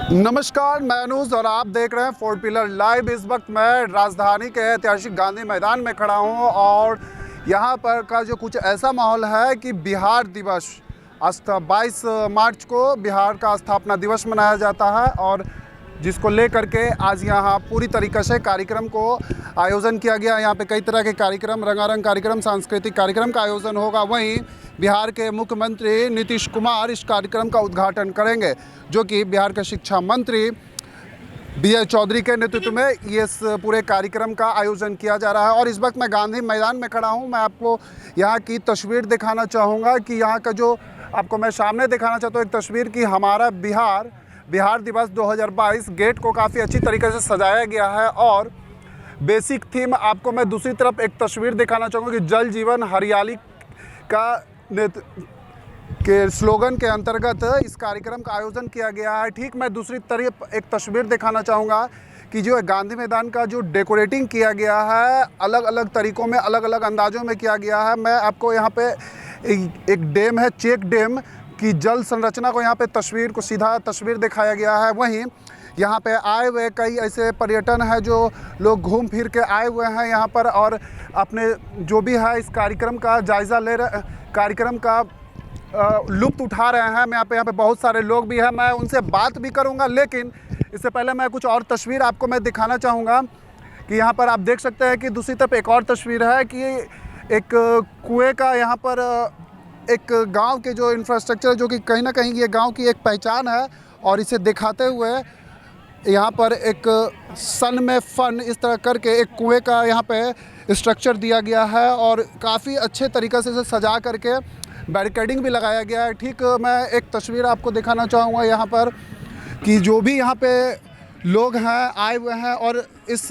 नमस्कार, मैं अनुज और आप देख रहे हैं फोर्ट पिलर लाइव। इस वक्त मैं राजधानी के ऐतिहासिक गांधी मैदान में खड़ा हूं और यहां पर का जो कुछ ऐसा माहौल है कि बिहार दिवस 22 मार्च को बिहार का स्थापना दिवस मनाया जाता है और जिसको लेकर के आज यहां पूरी तरीके से कार्यक्रम को आयोजन किया गया। यहां पे कई तरह के कार्यक्रम, रंगारंग कार्यक्रम, सांस्कृतिक कार्यक्रम का आयोजन होगा। वहीं बिहार के मुख्यमंत्री नीतीश कुमार इस कार्यक्रम का उद्घाटन करेंगे, जो कि बिहार के शिक्षा मंत्री विजय चौधरी के नेतृत्व में इस पूरे कार्यक्रम का आयोजन किया जा रहा है। और इस वक्त मैं गांधी मैदान में खड़ा हूं। मैं आपको यहाँ की तस्वीर दिखाना चाहूँगा कि यहाँ का जो आपको मैं सामने दिखाना चाहता हूँ एक तस्वीर कि हमारा बिहार दिवस 2022 गेट को काफ़ी अच्छी तरीके से सजाया गया है। और बेसिक थीम आपको मैं दूसरी तरफ एक तस्वीर दिखाना चाहूँगा कि जल जीवन हरियाली का के स्लोगन के अंतर्गत इस कार्यक्रम का आयोजन किया गया है। ठीक मैं दूसरी तरफ एक तस्वीर दिखाना चाहूँगा कि जो गांधी मैदान का जो डेकोरेटिंग किया गया है अलग अलग तरीक़ों में, अलग अलग अंदाज़ों में किया गया है। मैं आपको यहाँ पे एक डैम है, चेक डैम की जल संरचना को यहाँ पे सीधा तस्वीर दिखाया गया है। वहीं यहाँ पे आए हुए कई ऐसे पर्यटन है जो लोग घूम फिर के आए हुए हैं यहाँ पर और अपने जो भी है इस कार्यक्रम का जायज़ा ले रहे, कार्यक्रम का लुत्फ़ उठा रहे हैं। मैं यहाँ पे बहुत सारे लोग भी हैं, मैं उनसे बात भी करूँगा। लेकिन इससे पहले मैं कुछ और तस्वीर आपको मैं दिखाना चाहूँगा कि यहाँ पर आप देख सकते हैं कि दूसरी तरफ एक और तस्वीर है कि एक कुएँ का यहाँ पर एक गांव के जो इंफ्रास्ट्रक्चर जो कि कहीं ना कहीं ये गांव की एक पहचान है। और इसे दिखाते हुए यहाँ पर एक सन में फन इस तरह करके एक कुएं का यहाँ पे स्ट्रक्चर दिया गया है और काफ़ी अच्छे तरीक़े से सजा करके बैरिकेडिंग भी लगाया गया है। ठीक मैं एक तस्वीर आपको दिखाना चाहूँगा यहाँ पर कि जो भी यहाँ पे लोग हैं आए हुए हैं और इस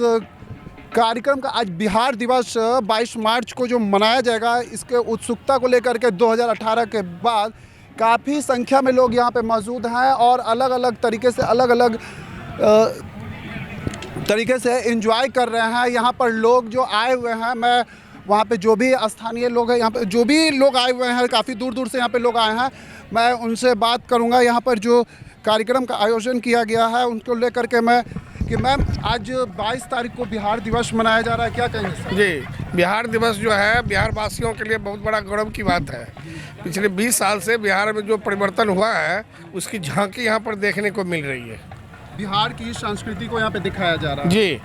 कार्यक्रम का आज बिहार दिवस 22 मार्च को जो मनाया जाएगा, इसके उत्सुकता को लेकर के 2018 के बाद काफ़ी संख्या में लोग यहाँ पे मौजूद हैं और अलग अलग तरीके से एंजॉय कर रहे हैं। यहाँ पर लोग जो आए हुए हैं, मैं वहाँ पे जो भी स्थानीय लोग हैं, यहाँ पे जो भी लोग आए हुए हैं, काफ़ी दूर दूर से यहाँ पे लोग आए हैं, मैं उनसे बात करूँगा। यहाँ पर जो कार्यक्रम का आयोजन किया गया है उनको लेकर के मैं कि मैम आज 22 तारीख को बिहार दिवस मनाया जा रहा है, क्या कहेंगे सर? जी, बिहार दिवस जो है बिहार वासियों के लिए बहुत बड़ा गौरव की बात है। पिछले 20 साल से बिहार में जो परिवर्तन हुआ है उसकी झांकी यहाँ पर देखने को मिल रही है। बिहार की संस्कृति को यहाँ पे दिखाया जा रहा है। जी,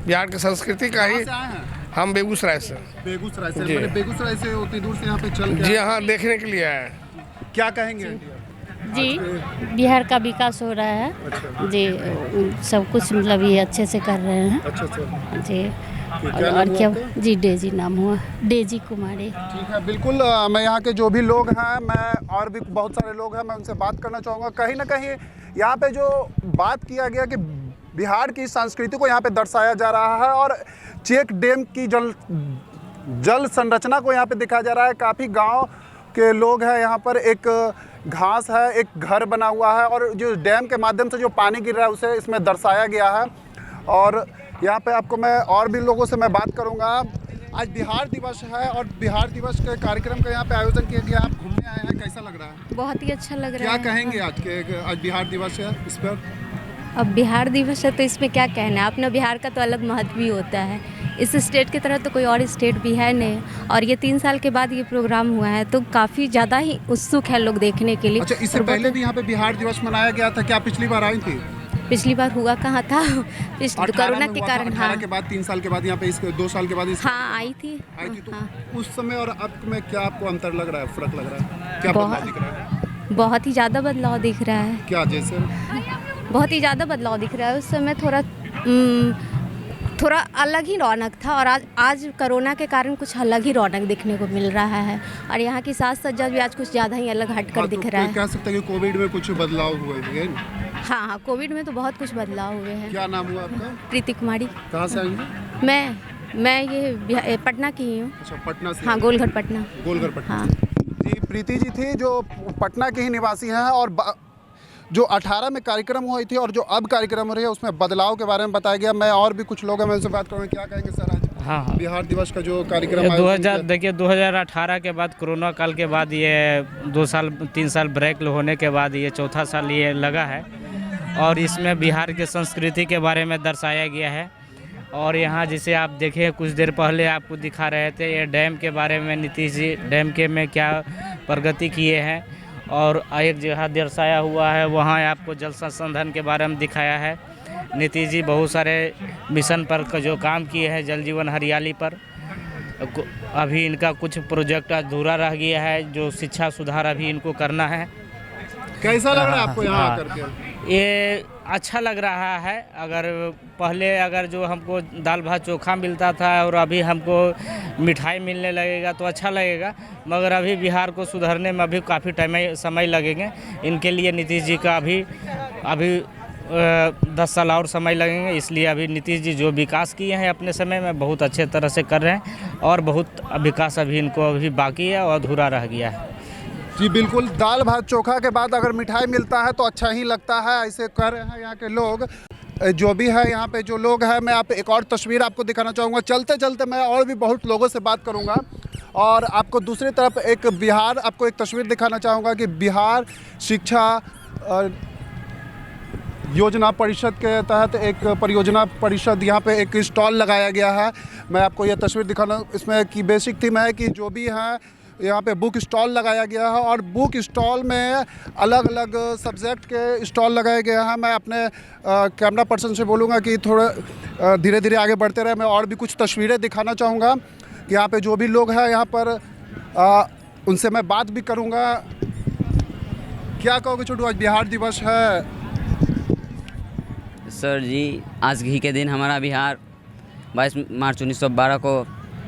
बिहार की संस्कृति का ही। हम बेगूसराय से। बेगूसराय से? मैंने बेगूसराय से उतनी दूर से यहाँ पे चल के जी हाँ, देखने के लिए आए। क्या कहेंगे? जी, बिहार का विकास हो रहा है। अच्छा। जी, सब कुछ मतलब ये अच्छे से कर रहे हैं। अच्छा। जी। और क्या जी, डेजी नाम हुआ, डेजी कुमारी। ठीक है, बिल्कुल। मैं यहाँ के जो भी लोग हैं, मैं और भी बहुत सारे लोग हैं, मैं उनसे बात करना चाहूँगा। कहीं ना कहीं यहाँ पे जो बात किया गया कि बिहार की संस्कृति को यहाँ पे दर्शाया जा रहा है और चेक डैम की जल संरचना को यहाँ पे दिखाया जा रहा है। काफ़ी गांव के लोग हैं यहाँ पर, एक घास है, एक घर बना हुआ है और जो डैम के माध्यम से जो पानी गिर रहा है उसे इसमें दर्शाया गया है। और यहाँ पे आपको मैं और भी लोगों से मैं बात करूँगा। आज बिहार दिवस है और बिहार दिवस के कार्यक्रम का यहाँ पे आयोजन किया गया। आप घूमने आए हैं, कैसा लग रहा है? बहुत ही अच्छा लग रहा है। क्या कहेंगे आज बिहार दिवस है इस पर? अब बिहार दिवस है तो इसमें क्या कहना है, अपना बिहार का तो अलग महत्व भी होता है। इस स्टेट की तरह तो कोई और स्टेट भी है नहीं और ये 3 साल के बाद ये प्रोग्राम हुआ है तो काफ़ी ज़्यादा ही उत्सुक है लोग देखने के लिए। अच्छा, इससे पहले भी यहाँ पे बिहार दिवस मनाया गया था क्या? पिछली बार आई थी? पिछली बार हुआ कहाँ था? कोरोना के कारण। 18 के बाद 3 साल के बाद यहाँ पे इसके 2 साल के बाद हाँ आई थी तो हाँ। उस समय और अब में क्या आपको अंतर लग रहा है, फर्क लग रहा है? क्या बदलाव दिख रहा है? बहुत ही ज़्यादा बदलाव दिख रहा है। क्या जैसे? बहुत ही ज़्यादा बदलाव दिख रहा है। उस समय थोड़ा अलग ही रौनक था और आज कोरोना के कारण कुछ अलग ही रौनक देखने को मिल रहा है और यहाँ की साज सज्जा भी आज कुछ ज़्यादा ही अलग हटकर दिख रहा है। कह सकते हैं कि कोविड में कुछ बदलाव हुए हैं? हाँ, कोविड में तो बहुत कुछ बदलाव हुए हैं। क्या नाम हुआ आपका? प्रीति कुमारी। कहाँ से आएंगे? मैं ये पटना की ही हूँ। अच्छा, पटना से? हाँ, गोलघर पटना। गोलघर पटना। हाँ जी, प्रीति जी थी जो पटना की ही निवासी हैं और जो 18 में कार्यक्रम हुई थी और जो अब कार्यक्रम हो रही है उसमें बदलाव के बारे में बताया गया। मैं और भी कुछ लोग हैं, मैं उनसे बात करूँगा। क्या कहेंगे सर आज? हाँ, बिहार दिवस का जो कार्यक्रम 2018 के बाद, कोरोना काल के बाद, ये 2 साल 3 साल ब्रेक होने के बाद ये चौथा साल ये लगा है और इसमें बिहार के संस्कृति के बारे में दर्शाया गया है। और यहाँ जैसे आप देखें कुछ देर पहले आपको दिखा रहे थे ये डैम के बारे में, नीतीश जी डैम के में क्या प्रगति किए हैं। और एक जगह दर्शाया हुआ है वहाँ आपको जल संसाधन के बारे में दिखाया है। नीतीश जी बहुत सारे मिशन पर जो काम किए हैं, जल जीवन हरियाली पर, अभी इनका कुछ प्रोजेक्ट अधूरा रह गया है, जो शिक्षा सुधार अभी इनको करना है। कैसा लग रहा है आपको यहाँ हाँ, आकर के? ये अच्छा लग रहा है। अगर जो हमको दाल भात चोखा मिलता था और अभी हमको मिठाई मिलने लगेगा तो अच्छा लगेगा, मगर अभी बिहार को सुधरने में अभी काफ़ी समय लगेंगे। इनके लिए नीतीश जी का अभी 10 साल और समय लगेंगे। इसलिए अभी नीतीश जी जो विकास किए हैं अपने समय में बहुत अच्छे तरह से कर रहे हैं और बहुत विकास अभी इनको अभी बाकी है और अधूरा रह गया है। जी बिल्कुल, दाल भात चोखा के बाद अगर मिठाई मिलता है तो अच्छा ही लगता है, ऐसे कर रहे हैं यहाँ के लोग। जो भी है यहाँ पे जो लोग हैं, मैं एक और तस्वीर आपको दिखाना चाहूँगा। चलते चलते मैं और भी बहुत लोगों से बात करूँगा और आपको दूसरी तरफ आपको एक तस्वीर दिखाना चाहूँगा कि बिहार शिक्षा योजना परिषद के तहत एक परियोजना परिषद यहाँ पे एक स्टॉल लगाया गया है। मैं आपको ये तस्वीर दिखाना, इसमें की बेसिक थीम है कि जो भी है यहाँ पे बुक स्टॉल लगाया गया है और बुक स्टॉल में अलग अलग सब्जेक्ट के स्टॉल लगाए गए हैं। मैं अपने कैमरा पर्सन से बोलूँगा कि थोड़ा धीरे धीरे आगे बढ़ते रहे। मैं और भी कुछ तस्वीरें दिखाना चाहूँगा कि यहाँ पे जो भी लोग हैं यहाँ पर उनसे मैं बात भी करूँगा। क्या कहोगे छोटू, आज बिहार दिवस है? सर जी, आज ही के दिन हमारा बिहार 22 मार्च 1912 को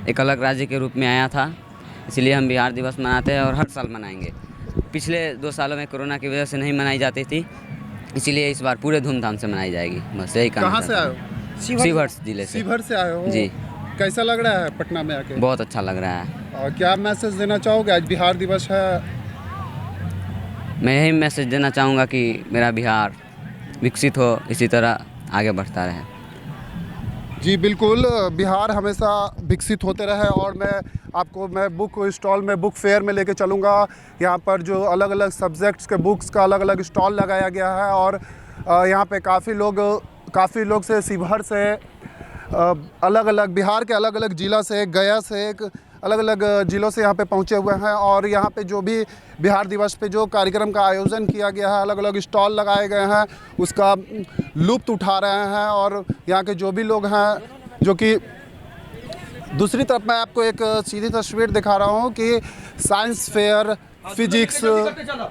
एक अलग राज्य के रूप में आया था, इसलिए हम बिहार दिवस मनाते हैं और हर साल मनाएंगे। पिछले 2 सालों में कोरोना की वजह से नहीं मनाई जाती थी, इसीलिए इस बार पूरे धूमधाम से मनाई जाएगी। बस यही कहना। कहाँ से आए हो? शिवहर जिले से। शिवहर से आए हो जी। कैसा लग रहा है पटना में आके? बहुत अच्छा लग रहा है। और क्या मैसेज देना चाहोगे, आज बिहार दिवस है? मैं यही मैसेज देना चाहूँगा कि मेरा बिहार विकसित हो, इसी तरह आगे बढ़ता रहे। जी बिल्कुल, बिहार हमेशा विकसित होते रहे। और मैं बुक स्टॉल में, बुक फेयर में लेके चलूँगा। यहाँ पर जो अलग अलग सब्जेक्ट्स के बुक्स का अलग अलग स्टॉल लगाया गया है और यहाँ पे काफ़ी लोग से शिवहर से अलग अलग बिहार के अलग अलग ज़िला से, गया से, अलग अलग ज़िलों से यहाँ पे पहुँचे हुए हैं। और यहाँ पे जो भी बिहार दिवस पे जो कार्यक्रम का आयोजन किया गया है, अलग अलग स्टॉल लगाए गए हैं, उसका लुत्फ़ उठा रहे हैं। और यहाँ के जो भी लोग हैं, जो कि दूसरी तरफ मैं आपको एक सीधी तस्वीर दिखा रहा हूँ कि science fair, physics,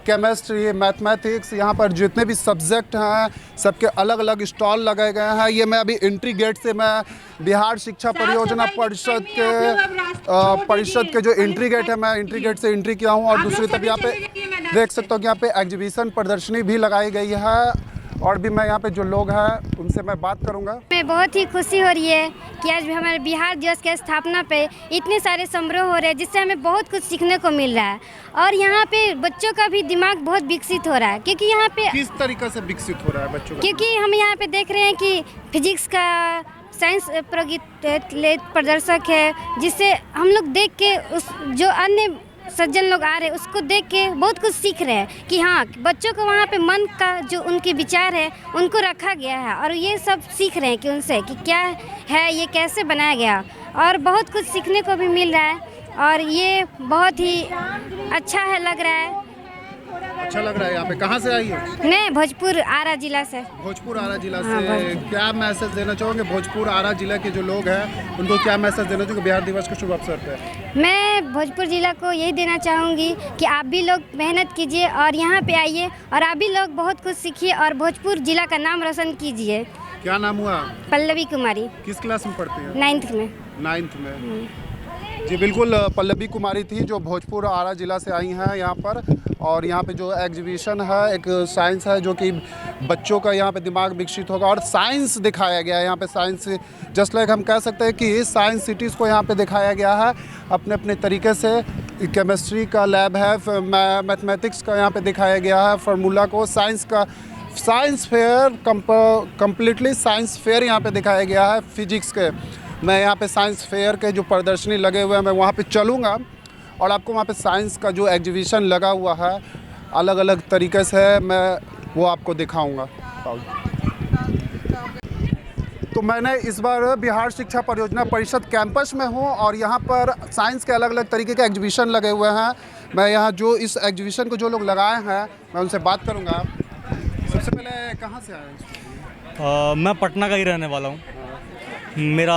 chemistry, mathematics, यहाँ पर जितने भी सब्जेक्ट हैं सबके अलग अलग स्टॉल लगाए गए हैं। ये मैं अभी एंट्री गेट से, मैं बिहार शिक्षा परियोजना परिषद के जो एंट्री गेट है, मैं एंट्री गेट से एंट्री किया हूँ। और दूसरी तरफ यहाँ पे देख सकता हूँ कि यहाँ पे एग्जीबिशन प्रदर्शनी भी लगाई गई है। और भी मैं यहाँ पे जो लोग हैं उनसे मैं बात करूँगा। मैं बहुत ही खुशी हो रही है कि आज भी हमारे बिहार दिवस के स्थापना पे इतने सारे समारोह हो रहे हैं, जिससे हमें बहुत कुछ सीखने को मिल रहा है। और यहाँ पे बच्चों का भी दिमाग बहुत विकसित हो रहा है, क्योंकि यहाँ पे किस तरीके से विकसित हो रहा है बच्चों का? क्योंकि हम यहाँ पे देख रहे हैं कि फिजिक्स का साइंस प्रदर्शक है, जिससे हम लोग देख के उस जो अन्य सज्जन लोग आ रहे हैं उसको देख के बहुत कुछ सीख रहे हैं कि हाँ, बच्चों को वहाँ पे मन का जो उनके विचार है उनको रखा गया है और ये सब सीख रहे हैं कि उनसे कि क्या है, ये कैसे बनाया गया। और बहुत कुछ सीखने को भी मिल रहा है और ये बहुत ही अच्छा है, लग रहा है। अच्छा लग रहा है। यहाँ पे कहाँ से आई हो? मैं भोजपुर आरा जिला से। भोजपुर आरा जिला हाँ, से। क्या मैसेज देना चाहोगे भोजपुर आरा जिला के जो लोग हैं, उनको क्या मैसेज देना चाहोगे बिहार दिवस के शुभ अवसर पे? मैं भोजपुर जिला को यही देना चाहूँगी कि आप भी लोग मेहनत कीजिए और यहाँ पे आइए और आप भी लोग बहुत कुछ सीखिए और भोजपुर जिला का नाम रोशन कीजिए। क्या नाम हुआ? पल्लवी कुमारी। किस क्लास में पढ़ती हैं? 9th में। 9th में। जी बिल्कुल, पल्लवी कुमारी थी जो भोजपुर आरा जिला से आई हैं यहाँ पर। और यहाँ पे जो एग्जीबिशन है, एक साइंस है जो कि बच्चों का यहाँ पे दिमाग विकसित होगा और साइंस दिखाया गया है यहाँ पे। साइंस जस्ट लाइक हम कह सकते हैं कि साइंस सिटीज़ को यहाँ पे दिखाया गया है अपने अपने तरीके से। केमिस्ट्री का लैब है, मैथमेटिक्स का यहाँ पे दिखाया गया है फार्मूला को, साइंस का science fair, completely science fair यहाँ पे दिखाया गया है। फिजिक्स के मैं यहाँ पे साइंस फेयर के जो प्रदर्शनी लगे हुए हैं मैं वहाँ पे चलूँगा और आपको वहाँ पे साइंस का जो एग्जीबिशन लगा हुआ है अलग अलग तरीके से मैं वो आपको दिखाऊंगा। तो मैंने इस बार बिहार शिक्षा परियोजना परिषद कैंपस में हूँ और यहाँ पर साइंस के अलग अलग तरीके के एग्जीबिशन लगे हुए हैं। मैं यहाँ जो इस एग्जीबिशन को जो लोग लगाए हैं मैं उनसे बात करूँगा। सबसे पहले कहाँ से आए? मैं पटना का ही रहने वाला हूँ। मेरा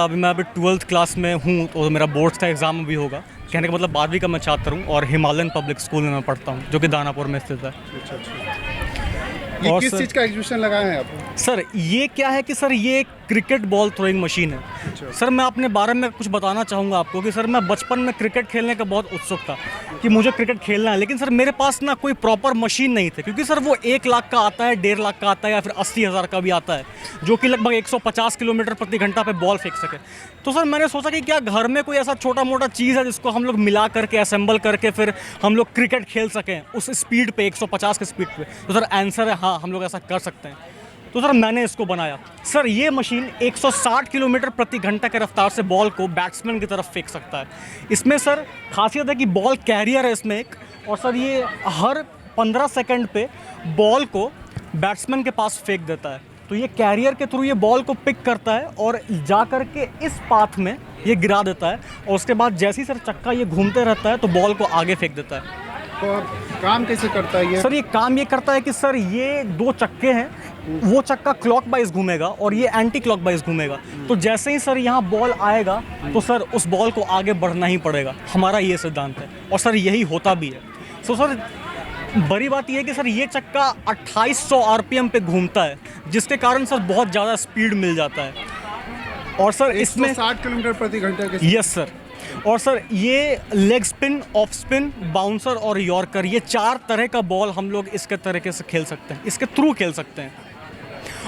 अभी मैं अभी 12th क्लास में हूँ तो मेरा बोर्ड्स का एग्ज़ाम भी होगा। कहने का मतलब 12वीं का मैं छात्र हूँ और हिमालयन पब्लिक स्कूल में मैं पढ़ता हूँ जो कि दानापुर में स्थित है। ये और किस सर- चीज़ का एग्जीबिशन लगाए हैं आप? सर ये क्या है कि सर ये एक क्रिकेट बॉल थ्रोइंग मशीन है। सर मैं अपने बारे में कुछ बताना चाहूँगा आपको कि सर मैं बचपन में क्रिकेट खेलने का बहुत उत्सुक था कि मुझे क्रिकेट खेलना है, लेकिन सर मेरे पास ना कोई प्रॉपर मशीन नहीं थी क्योंकि सर वो 1 लाख का आता है, 1.5 लाख का आता है या फिर 80,000 का भी आता है जो कि लगभग 150 किलोमीटर प्रति घंटा पे बॉल फेंक सके। तो सर मैंने सोचा कि क्या घर में कोई ऐसा छोटा मोटा चीज़ है जिसको हम लोग मिला करके असेंबल करके फिर हम लोग क्रिकेट खेल सकें उस स्पीड पे 150 के स्पीड पे। तो सर आंसर है हाँ, हम लोग ऐसा कर सकते हैं। तो सर मैंने इसको बनाया। सर ये मशीन 160 किलोमीटर प्रति घंटा के रफ्तार से बॉल को बैट्समैन की तरफ फेंक सकता है। इसमें सर खासियत है कि बॉल कैरियर है इसमें एक, और सर ये हर 15 सेकंड पे बॉल को बैट्समैन के पास फेंक देता है। तो ये कैरियर के थ्रू ये बॉल को पिक करता है और जा कर के इस पाथ में ये गिरा देता है और उसके बाद जैसे ही सर चक्का ये घूमते रहता है तो बॉल को आगे फेंक देता है। तो काम कैसे करता है ये? सर ये काम ये करता है कि सर ये 2 चक्के हैं, वो चक्का क्लॉक वाइज घूमेगा और ये एंटी क्लॉक वाइज घूमेगा। तो जैसे ही सर यहाँ बॉल आएगा तो सर उस बॉल को आगे बढ़ना ही पड़ेगा। हमारा ये सिद्धांत है और सर यही होता भी है। सो सर बड़ी बात यह है कि सर ये चक्का 2800 आरपीएम पे घूमता है जिसके कारण सर बहुत ज़्यादा स्पीड मिल जाता है। और सर इसमें 160 किलोमीटर प्रति घंटे के यस सर। और सर ये leg spin, off spin, bouncer और यॉर्कर, ये 4 तरह का बॉल हम लोग इसके तरीके से खेल सकते हैं, इसके थ्रू खेल सकते हैं।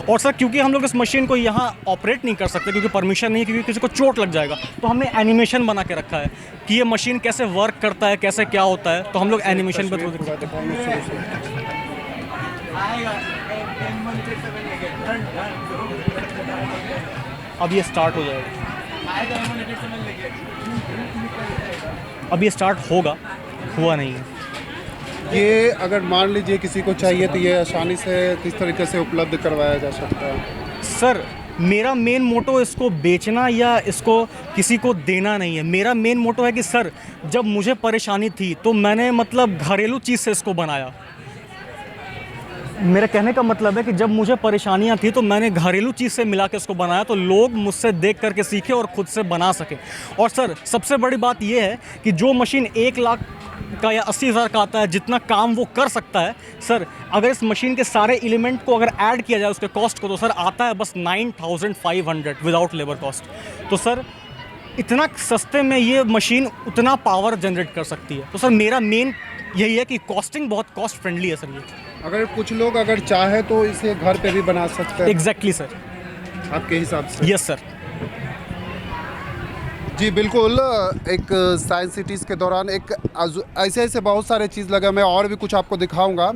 और सर क्योंकि हम लोग इस मशीन को यहाँ ऑपरेट नहीं कर सकते क्योंकि परमिशन नहीं है, क्योंकि किसी को चोट लग जाएगा, तो हमने एनिमेशन बना के रखा है कि ये मशीन कैसे वर्क करता है, कैसे क्या होता है। तो हम लोग एनिमेशन पे थ्रू अब ये स्टार्ट हो जाएगा, अब ये स्टार्ट होगा, हुआ नहीं है। ये अगर मान लीजिए किसी को चाहिए तो ये आसानी से किस तरीके से उपलब्ध करवाया जा सकता है? सर मेरा मेन मोटो इसको बेचना या इसको किसी को देना नहीं है। मेरा मेन मोटो है कि सर जब मुझे परेशानी थी तो मैंने मतलब घरेलू चीज़ से इसको बनाया। मेरा कहने का मतलब है कि जब मुझे परेशानियां थी तो मैंने घरेलू चीज़ से मिला के इसको बनाया तो लोग मुझसे देख करके सीखे और ख़ुद से बना सके। और सर सबसे बड़ी बात यह है कि जो मशीन 1 लाख का या 80,000 का आता है, जितना काम वो कर सकता है, सर अगर इस मशीन के सारे एलिमेंट को अगर ऐड किया जाए उसके कॉस्ट को, तो सर आता है बस 9,500 विदाउट लेबर कॉस्ट। तो सर इतना सस्ते में ये मशीन उतना पावर जनरेट कर सकती है। तो सर मेरा मेन यही है कि कॉस्टिंग बहुत कॉस्ट फ्रेंडली है सर ये। अगर कुछ लोग अगर चाहे तो इसे घर पे भी बना सकते हैं? एग्जैक्टली सर, आपके हिसाब से? Yes sir. जी बिल्कुल। एक साइंस सिटीज़ के दौरान एक ऐसे बहुत सारे चीज़ लगे। मैं और भी कुछ आपको दिखाऊंगा।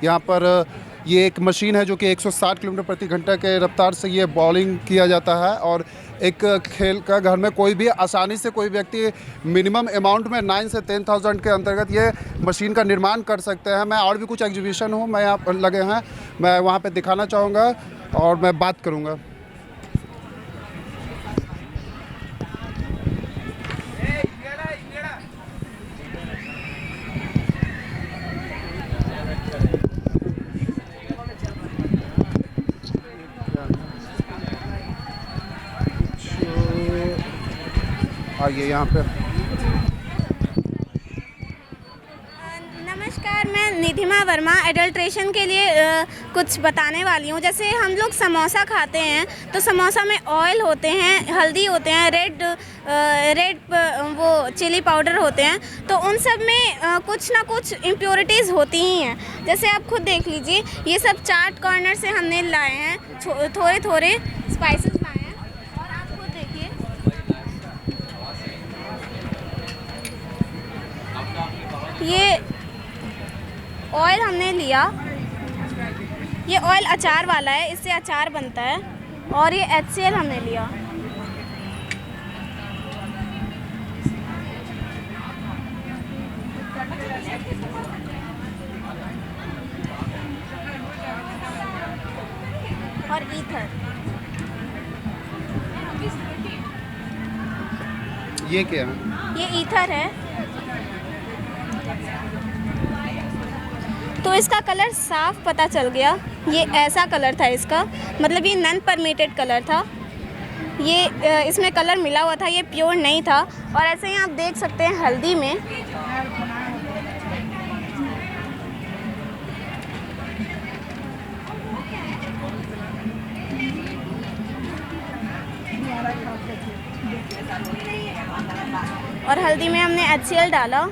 यहाँ पर ये एक मशीन है जो कि 160 किलोमीटर प्रति घंटा के रफ्तार से ये बॉलिंग किया जाता है। और एक खेल का घर में कोई भी आसानी से कोई व्यक्ति मिनिमम अमाउंट में 9 से 10,000 के अंतर्गत ये मशीन का निर्माण कर सकते हैं। मैं और भी कुछ एग्जीबिशन हूँ, मैं यहाँ पर लगे हैं, मैं वहाँ पे दिखाना चाहूँगा और मैं बात करूँगा। आइए यहाँ पे। नमस्कार, मैं निधिमा वर्मा एडल्ट्रेशन के लिए कुछ बताने वाली हूँ। जैसे हम लोग समोसा खाते हैं तो समोसा में ऑयल होते हैं, हल्दी होते हैं, रेड वो चिली पाउडर होते हैं। तो उन सब में कुछ ना कुछ इम्प्योरिटीज़ होती ही हैं। जैसे आप खुद देख लीजिए, ये सब चाट कॉर्नर से हमने लाए हैं, थोड़े थोड़े स्पाइसेस लाए हैं। और आप खुद देखिए, ये ऑयल हमने लिया, ये ऑयल अचार वाला है, इससे अचार बनता है। और ये HCl हमने लिया। ये क्या है? ये ईथर है। तो इसका कलर साफ पता चल गया, ये ऐसा कलर था इसका, मतलब ये नॉन परमिटेड कलर था, ये इसमें कलर मिला हुआ था, ये प्योर नहीं था। और ऐसे ही आप देख सकते हैं हल्दी में और हल्दी में हमने HCl डाला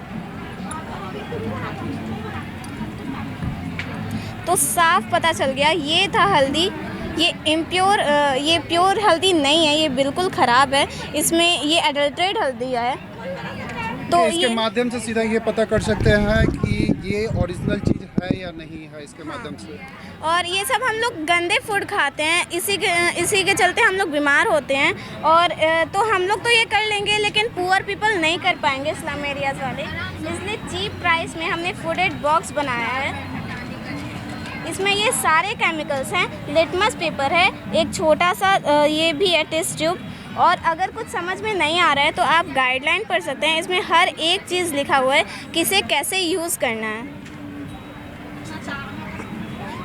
तो साफ पता चल गया ये था हल्दी। ये इम्प्योर, ये प्योर हल्दी नहीं है, ये बिल्कुल ख़राब है, इसमें ये एडल्ट्रेट हल्दी है। तो इसके माध्यम से सीधा ये पता कर सकते हैं कि ये ओरिजिनल चीज़ है या नहीं है इसके माध्यम से। और ये सब हम लोग गंदे फूड खाते हैं, इसी के चलते हम लोग बीमार होते हैं। और तो हम लोग तो ये कर लेंगे, लेकिन पुअर पीपल नहीं कर पाएंगे, स्लम एरियाज़ वाले। इसलिए चीप प्राइस में हमने फूड एड बॉक्स बनाया है। इसमें ये सारे केमिकल्स हैं, लिटमस पेपर है, एक छोटा सा ये भी है टेस्ट ट्यूब। और अगर कुछ समझ में नहीं आ रहा है तो आप गाइडलाइन पढ़ सकते हैं, इसमें हर एक चीज़ लिखा हुआ है कि इसे कैसे यूज़ करना है।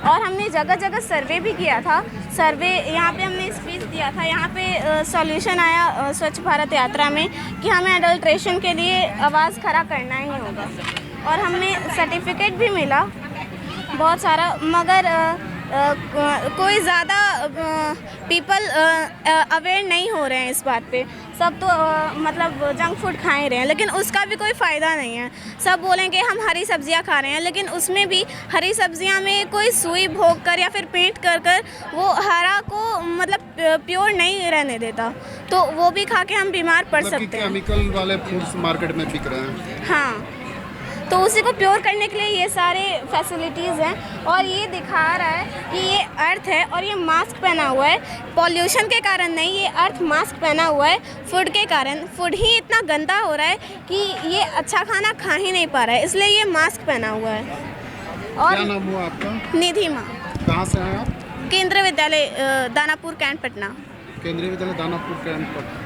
और हमने जगह जगह सर्वे भी किया था। सर्वे यहाँ पे हमने स्पीच दिया था, यहाँ पे सॉल्यूशन आया स्वच्छ भारत यात्रा में कि हमें एडल्ट्रेशन के लिए आवाज़ खड़ा करना ही होगा। और हमें सर्टिफिकेट भी मिला बहुत सारा, मगर कोई ज़्यादा पीपल अवेयर नहीं हो रहे हैं इस बात पे। सब तो मतलब जंक फूड खा ही रहे हैं, लेकिन उसका भी कोई फ़ायदा नहीं है। सब बोलेंगे हम हरी सब्जियां खा रहे हैं, लेकिन उसमें भी हरी सब्जियां में कोई सुई भोग कर या फिर पेंट कर कर वो हरा को मतलब प्योर नहीं रहने देता, तो वो भी खा के हम बीमार पड़ सकते हैं। केमिकल वाले फूड्स मार्केट में बिक रहे हैं। हाँ, तो उसी को प्योर करने के लिए ये सारे फैसिलिटीज़ हैं। और ये दिखा रहा है कि ये अर्थ है और ये मास्क पहना हुआ है, पॉल्यूशन के कारण नहीं, ये अर्थ मास्क पहना हुआ है फूड के कारण। फूड ही इतना गंदा हो रहा है कि ये अच्छा खाना खा ही नहीं पा रहा है, इसलिए ये मास्क पहना हुआ है। और क्या नाम हुआ आपका? निधि माँ। कहाँ से हैं आप? केंद्रीय विद्यालय दानापुर कैंट पटना। केंद्रीय विद्यालय दानापुर कैंट पटना।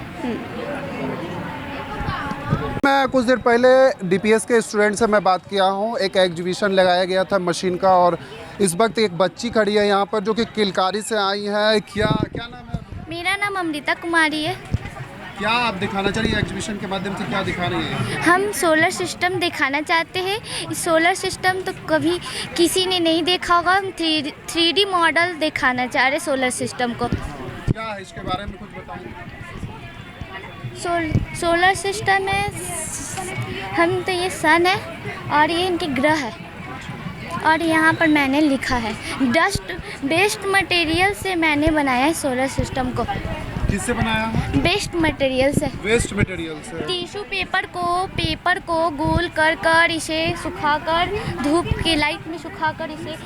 मैं कुछ देर पहले DPS के स्टूडेंट से मैं बात किया हूँ। एक एग्जीबिशन लगाया गया था मशीन का, और इस वक्त एक बच्ची खड़ी है यहाँ पर जो कि किलकारी से आई है। क्या नाम है? मेरा नाम अमृता कुमारी है। क्या आप दिखाना चाहिए एग्जीबिशन के माध्यम से, क्या दिखा रही है? हम सोलर सिस्टम दिखाना चाहते हैं। इस सोलर सिस्टम तो कभी किसी ने नहीं देखा होगा। हम 3D मॉडल दिखाना चाह रहे सोलर सिस्टम को। क्या है इसके बारे में कुछ बताएं? सोलर सिस्टम में हम तो ये सन है और ये इनके ग्रह है। और यहाँ पर मैंने लिखा है डस्ट बेस्ट मटेरियल से मैंने बनाया है सोलर सिस्टम को। किससे बनाया? बेस्ट मटेरियल से। वेस्ट मटेरियल से। टिश्यू पेपर को गोल कर इसे सुखाकर धूप की लाइट में सुखाकर इसे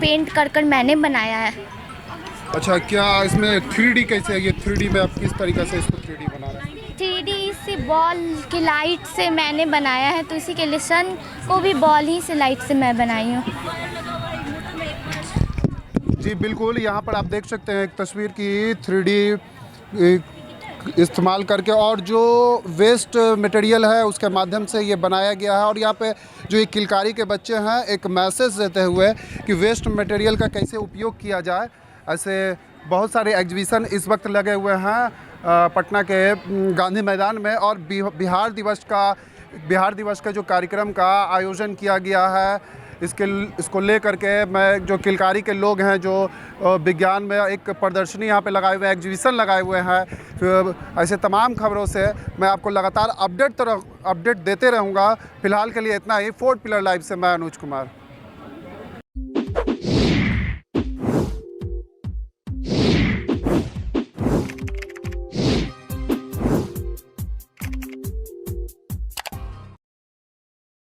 पेंट कर मैंने बनाया है। अच्छा, क्या इसमें 3D कैसे है? ये 3D में आप किस तरीके से इसको 3D बना रहे हैं? 3D से बॉल की लाइट से मैंने बनाया है, तो इसी के लिए सन को भी बॉल ही से लाइट से मैं बनाई हूँ। जी बिल्कुल, यहाँ पर आप देख सकते हैं एक तस्वीर की 3D इस्तेमाल करके, और जो वेस्ट मटेरियल है उसके माध्यम से ये बनाया गया है। और यहाँ पे जो ये किलकारी के बच्चे हैं एक मैसेज देते हुए कि वेस्ट मटेरियल का कैसे उपयोग किया जाए। ऐसे बहुत सारे एग्जीबिशन इस वक्त लगे हुए हैं पटना के गांधी मैदान में। और बिहार दिवस का जो कार्यक्रम का आयोजन किया गया है, इसको लेकर के मैं जो किलकारी के लोग हैं जो विज्ञान में एक प्रदर्शनी यहाँ पे लगाए हुए हैं, एग्जीबिशन लगाए हुए हैं। फिर ऐसे तमाम खबरों से मैं आपको लगातार अपडेट देते रहूँगा। फिलहाल के लिए इतना ही। 4 पिलर लाइव से मैं अनुज कुमार।